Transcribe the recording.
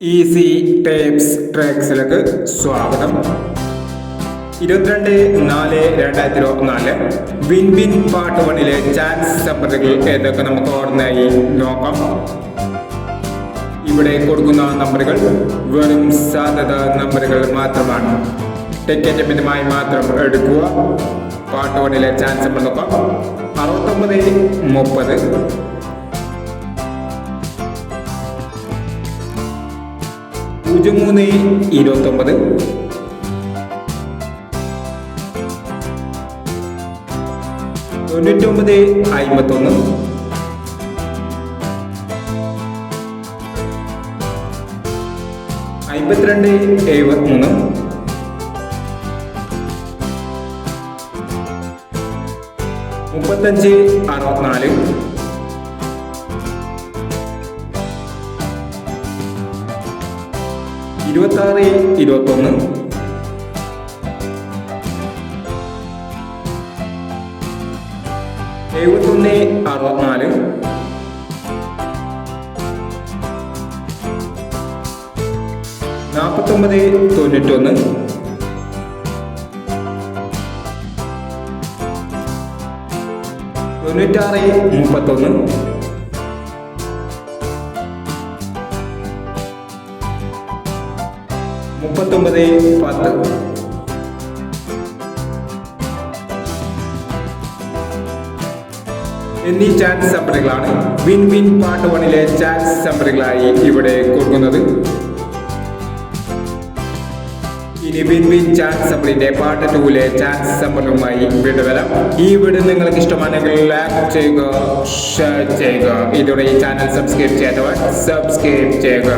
Easy tapes ട്രാക്സിലേക്ക് സ്വാഗതം. 22/4/2024 win win part 1 chance നമ്പറുകൾ ഏതൊക്കെ നമുക്ക് ഓർമ്മയായി നോക്കാം. ഇവിടെ കൊടുക്കുന്ന നമ്പറുകൾ വെറും സാധ്യത നമ്പറുകൾ മാത്രമാണ്. ടിക്കറ്റ് മിതമായി മാത്രം എടുക്കുക. പാർട്ട് 1 ചാൻസ് നമ്പർ നോക്കാം. 69, 30, 03, 29, 99, 51, 52, 73, 35, 64, 26, 21, 71, 64, 49, 91, 96, 31, 39, 10. എന്നീ ചാൻസ് നമ്പറുകളാണ് വിൻ വിൻ പാർട്ട് 1 ചാൻസ് നമ്പറുകളായി ഇവിടെ കൊടുക്കുന്നത്. ഇനി വിൻ വിൻ ചാൻസ് നമ്പറിന്റെ പാർട്ട് 2 ചാൻസ് നമ്പറുമായി വീണ്ടും വരാം. ഈ വീഡിയോ നിങ്ങൾക്ക് ഇഷ്ടമാണെങ്കിൽ ലൈക്ക് ചെയ്യുക, ഷെയർ ചെയ്യുക. ഇതോടെ ഈ ചാനൽ സബ്സ്ക്രൈബ് ചെയ്യാത്തവർ സബ്സ്ക്രൈബ് ചെയ്യുക.